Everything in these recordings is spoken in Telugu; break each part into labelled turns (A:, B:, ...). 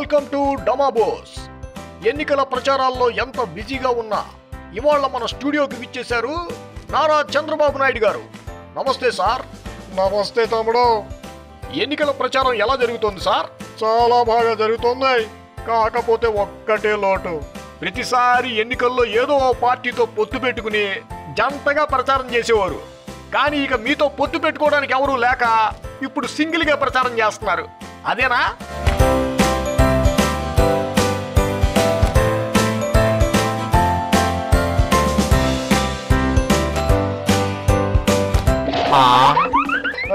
A: Welcome to డమాబోస్. ఎన్నికల ప్రచారాల్లో ఎంత బిజీగా ఉన్నా ఇవాళ మన స్టూడియోకి విచ్చేశారు నారా చంద్రబాబు నాయుడు గారు. నమస్తే సార్.
B: నమస్తే తమ్ముడు.
A: ఎన్నికల ప్రచారం ఎలా జరుగుతోంది సార్?
B: చాలా బాగా జరుగుతుంది. కాకపోతే ఒక్కటే లోటు.
A: ప్రతిసారి ఎన్నికల్లో ఏదో ఓ పార్టీతో పొత్తు పెట్టుకుని జంటగా ప్రచారం చేసేవారు. కానీ ఇక మీతో పొత్తు పెట్టుకోవడానికి ఎవరూ లేక ఇప్పుడు సింగిల్గా ప్రచారం చేస్తున్నారు. అదేనా?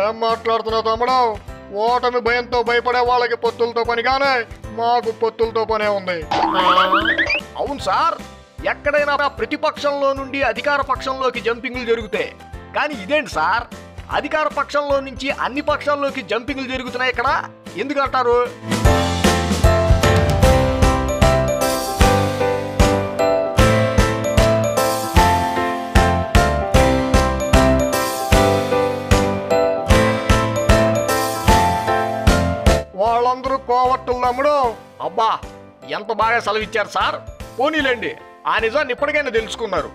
B: ఏం మాట్లాడుతున్నావు తమ్ముడు? ఓటమి భయంతో భయపడే వాళ్ళకి పొత్తులతో పని కానీ మాకు పొత్తులతో పనే ఉంది.
A: అవును సార్, ఎక్కడైనా ప్రతిపక్షంలో నుండి అధికార పక్షంలోకి జంపింగ్లు జరుగుతాయి. కానీ ఇదేంటి సార్, అధికార పక్షంలో నుంచి అన్ని పక్షాల్లోకి జంపింగ్లు జరుగుతున్నాయి ఇక్కడ, ఎందుకంటారు?
B: వాళ్ళందరూ కోవట్టులు తమ్ముడు.
A: అబ్బా, ఎంత బాగా సెలవిచ్చారు సార్. పోనీలేండి, ఆ నిజాన్ని ఇప్పటికైనా తెలుసుకున్నారు.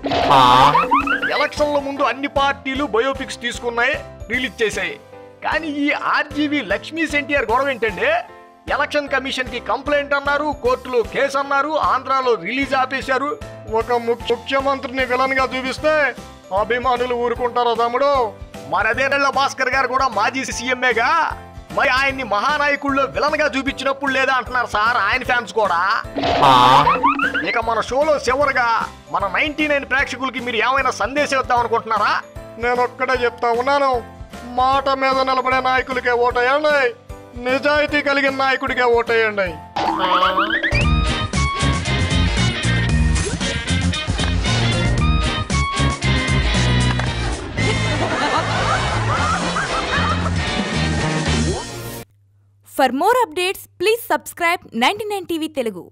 A: ఎలక్షన్ల ముందు అన్ని పార్టీలు బయోపిక్స్ తీసుకున్నాయి, రిలీజ్ చేశాయి. కానీ ఈ ఆర్జీవీ లక్ష్మీ ఎన్టీఆర్ గొడవ ఏంటండి? ఎలక్షన్ కమిషన్ కి కంప్లైంట్ అన్నారు, కోర్టులో కేసు అన్నారు, ఆంధ్రాలో రిలీజ్ ఆపేశారు.
B: ఒక ముఖ్యమంత్రిని విలన్ గా చూపిస్తే అభిమానులు ఊరుకుంటారా తమ్ముడు?
A: మరదేళ్ల భాస్కర్ గారు కూడా మాజీ సీఎంఏగా, మరి ఆయన్ని మహానాయకుల్లో విలన్ గా చూపించినప్పుడు లేదా అంటున్నారు సార్ ఆయన ఫ్యాన్స్ కూడా. ఇక మన షోలో చివరిగా మన 99 ప్రేక్షకులకి మీరు ఏమైనా సందేశం ఇద్దాం అనుకుంటున్నారా?
B: నేను ఒక్కడే చెప్తా ఉన్నాను, మాట మీద నిలబడే నాయకులకే ఓటేయండి, నిజాయితీ కలిగిన నాయకుడికే ఓటేయండి.
C: For more updates, please subscribe 99 TV Telugu.